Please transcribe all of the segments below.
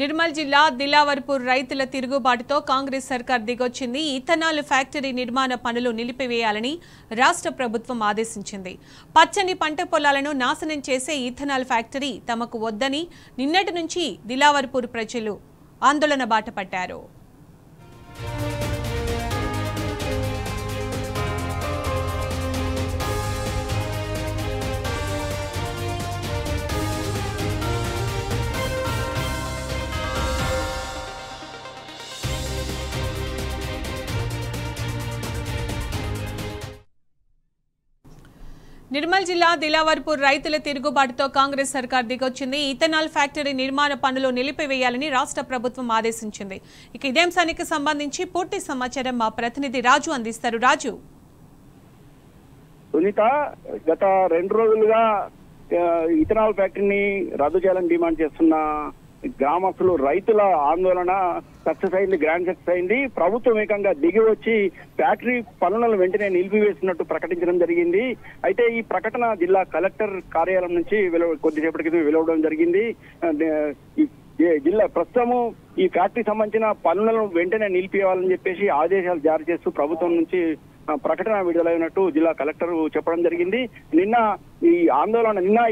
నిర్మల్ జిల్లా దిలావర్పూర్ రైతుల తిరుగుబాటుతో కాంగ్రెస్ సర్కార్ దిగొచ్చింది. ఇథనాల్ ఫ్యాక్టరీ నిర్మాణ పనులు నిలిపివేయాలని రాష్ట్ర ప్రభుత్వం ఆదేశించింది. పచ్చని పంట పొలాలను నాశనం చేసే ఇథనాల్ ఫ్యాక్టరీ తమకు వద్దని నిన్నటి నుంచి దిలావర్పూర్ ప్రజలు ఆందోళన బాట పట్టారు. నిర్మల్ జిల్లా దిలావర్పూర్ రైతుల తిరుగుబాటుతో కాంగ్రెస్ సర్కార్ దిగొచ్చింది. ఇథనాల్ ఫ్యాక్టరీ నిర్మాణ పనులు నిలిపివేయాలని రాష్ట్ర ప్రభుత్వం ఆదేశించింది. ఇక ఇదే అంశానికి సంబంధించి పూర్తి సమాచారం మా ప్రతినిధి రాజు అందిస్తారు. రాజు, సునీత, గత 2 రోజులుగా ఇథనాల్ ఫ్యాక్టరీని రద్దు చేయాలని డిమాండ్ చేస్తున్న గ్రామస్తులు రైతుల ఆందోళన సక్సెస్ అయింది, గ్రాండ్ సక్సెస్ అయింది. ప్రభుత్వం ఏకంగా దిగి వచ్చి ఫ్యాక్టరీ పనులను వెంటనే నిలిపివేస్తున్నట్టు ప్రకటించడం జరిగింది. అయితే ఈ ప్రకటన జిల్లా కలెక్టర్ కార్యాలయం నుంచి కొద్దిసేపటి క్రితం వెలువడడం జరిగింది. జిల్లా ప్రస్తుతము ఈ ఫ్యాక్టరీ సంబంధించిన పనులను వెంటనే నిలిపివేయాలని చెప్పేసి ఆదేశాలు జారీ చేస్తూ ప్రభుత్వం నుంచి ప్రకటన విడుదలైనట్టు జిల్లా కలెక్టర్ చెప్పడం జరిగింది. నిన్న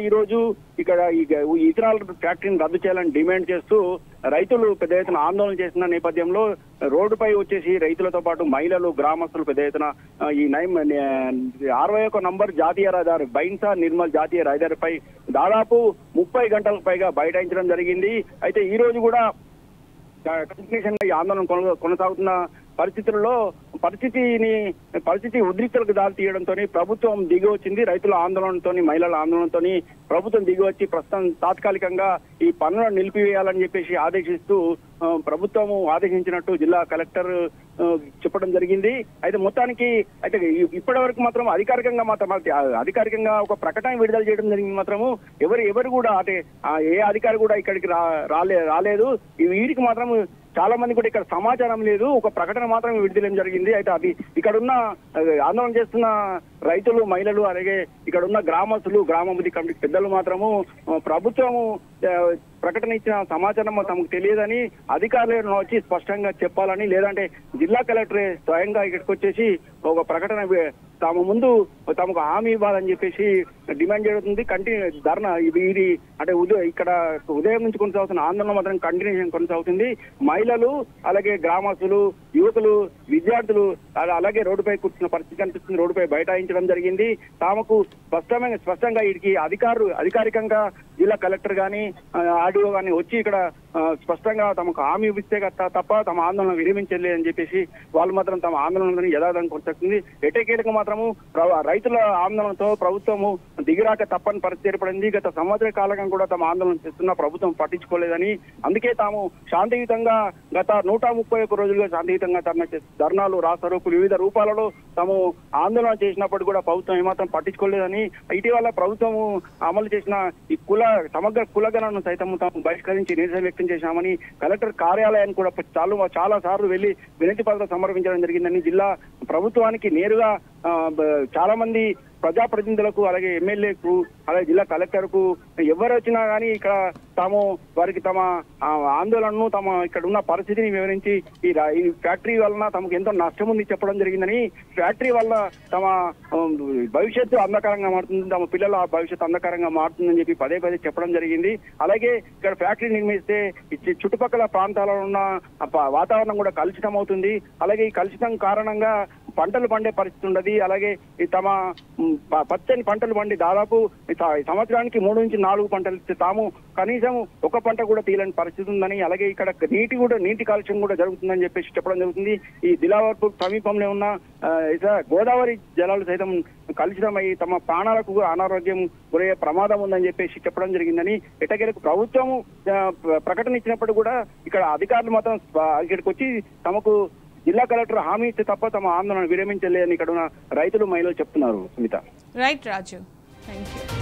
ఈ రోజు ఇక్కడ ఈ ఇథనాల్ ఫ్యాక్టరీని రద్దు చేయాలని డిమాండ్ చేస్తూ రైతులు పెద్ద ఎత్తున ఆందోళన చేసిన నేపథ్యంలో రోడ్డుపై వచ్చేసి రైతులతో పాటు మహిళలు, గ్రామస్తులు పెద్ద ఎత్తున ఈ 61 నంబర్ జాతీయ రహదారి బైన్సా నిర్మల్ జాతీయ రహదారిపై దాదాపు 30 గంటలకు పైగా బైఠాయించడం జరిగింది. అయితే ఈ రోజు కూడా కంటిన్యూషన్ గా ఈ ఆందోళన కొనసాగుతున్న పరిస్థితుల్లో పరిస్థితి ఉద్రిక్తలకు దారి తీయడంతో ప్రభుత్వం దిగి వచ్చింది. రైతుల ఆందోళనతో, మహిళల ఆందోళనతో ప్రభుత్వం దిగి వచ్చి ప్రస్తుతం తాత్కాలికంగా ఈ పనులను నిలిపివేయాలని చెప్పేసి ఆదేశిస్తూ ప్రభుత్వం ఆదేశించినట్టు జిల్లా కలెక్టర్ చెప్పడం జరిగింది. అయితే మొత్తానికి ఇప్పటి వరకు మాత్రం అధికారికంగా ఒక ప్రకటన విడుదల చేయడం జరిగింది. మాత్రము ఎవరు కూడా ఏ అధికారి కూడా ఇక్కడికి రాలేదు. వీరికి మాత్రం చాలా మంది కూడా ఇక్కడ సమాచారం లేదు. ఒక ప్రకటన మాత్రం విడుదల జరిగింది. అయితే అది ఇక్కడ ఉన్న ఆందోళన చేస్తున్న రైతులు, మహిళలు, అలాగే ఇక్కడ ఉన్న గ్రామస్తులు, గ్రామాభివృద్ధి కమిటీ పెద్దలు మాత్రము ప్రభుత్వము ప్రకటన ఇచ్చిన సమాచారం తమకు తెలియదని అధికారులను వచ్చి స్పష్టంగా చెప్పాలని, లేదంటే జిల్లా కలెక్టరే స్వయంగా ఇక్కడికి వచ్చేసి ఒక ప్రకటన తమకు హామీ ఇవ్వాలని చెప్పేసి డిమాండ్ జరుగుతుంది. ధర్నా ఇది ఇక్కడ ఉదయం నుంచి కొనసాగుతున్న ఆందోళన మాత్రం కంటిన్యూషన్ కొనసాగుతుంది. మహిళలు, అలాగే గ్రామస్తులు, యువకులు, విద్యార్థులు అలాగే రోడ్డుపై కూర్చున్న పరిస్థితి కనిపిస్తుంది. రోడ్డుపై బైఠాయించడం జరిగింది. తమకు స్పష్టంగా వీటికి అధికారికంగా జిల్లా కలెక్టర్ గాని, ఆర్డీఓ గాని వచ్చి ఇక్కడ స్పష్టంగా తమకు హామీ ఇస్తే తప్ప తమ ఆందోళన విరమించలేదని చెప్పేసి వాళ్ళు మాత్రం తమ ఆందోళనని యథాతథంగా కొనసాగుతుంది. ఎటకేలకు మాత్రము రైతుల ఆందోళనతో ప్రభుత్వము దిగిరాక తప్పని పరిస్థితి ఏర్పడింది. గత సంవత్సర కాలంగా కూడా తమ ఆందోళన చేస్తున్న ప్రభుత్వం పట్టించుకోలేదని, అందుకే తాము శాంతియుతంగా గత 131 రోజులుగా శాంతియుతంగా ధర్నాలు, రాస్తారోకులు వివిధ రూపాలలో తాము ఆందోళన చేసినప్పుడు కూడా ప్రభుత్వం ఏమాత్రం పట్టించుకోలేదని, ఇటీవల ప్రభుత్వము అమలు చేసిన ఈ సమగ్ర కులగణను సైతం తాము బహిష్కరించి నిరసన వ్యక్తం చేశామని కలెక్టర్ కార్యాలయాన్ని కూడా చాలా సార్లు వెళ్లి వినతి పత్రం సమర్పించడం జరిగిందని, జిల్లా ప్రభుత్వానికి నేరుగా చాలా మంది ప్రజాప్రతినిధులకు, అలాగే ఎమ్మెల్యేకు, అలాగే జిల్లా కలెక్టర్ కు ఎవరు వచ్చినా కానీ ఇక్కడ వారికి తమ ఆందోళనను, ఇక్కడ ఉన్న పరిస్థితిని వివరించి ఈ ఫ్యాక్టరీ వలన తమకు ఎంతో నష్టం ఉంది చెప్పడం జరిగిందని, ఫ్యాక్టరీ వల్ల తమ భవిష్యత్తు అంధకారంగా మారుతుంది, తమ పిల్లల భవిష్యత్తు అంధకారంగా మారుతుందని చెప్పి పదే చెప్పడం జరిగింది. అలాగే ఇక్కడ ఫ్యాక్టరీ నిర్మిస్తే చుట్టుపక్కల ప్రాంతాలలో ఉన్న వాతావరణం కూడా కలుషితం అవుతుంది. అలాగే ఈ కలుషితం కారణంగా పంటలు పండే పరిస్థితి ఉండదు. అలాగే తమ పచ్చని పంటలు పండి దాదాపు సంవత్సరానికి 3 నుంచి 4 పంటలు ఇస్తే తాము కనీసం ఒక పంట కూడా తీయలేని పరిస్థితి ఉందని, అలాగే ఇక్కడ నీటి కాలుష్యం కూడా జరుగుతుందని చెప్పేసి చెప్పడం జరుగుతుంది. ఈ దిలావర్పూర్ సమీపంలో ఉన్న గోదావరి జలాలు సైతం కలుషితమై తమ ప్రాణాలకు అనారోగ్యం గురయ్యే ప్రమాదం ఉందని చెప్పేసి చెప్పడం జరిగిందని, ఎటకేలకు ప్రభుత్వము ప్రకటన ఇచ్చినప్పుడు కూడా ఇక్కడ అధికారులు మాత్రం ఇక్కడికి వచ్చి తమకు జిల్లా కలెక్టర్ హామీ ఇస్తే తప్ప తమ ఆందోళన విరమించలేదని ఇక్కడ ఉన్న రైతులు, మహిళలు చెప్తున్నారు. సునీత. రైట్ రాజు, థాంక్యూ.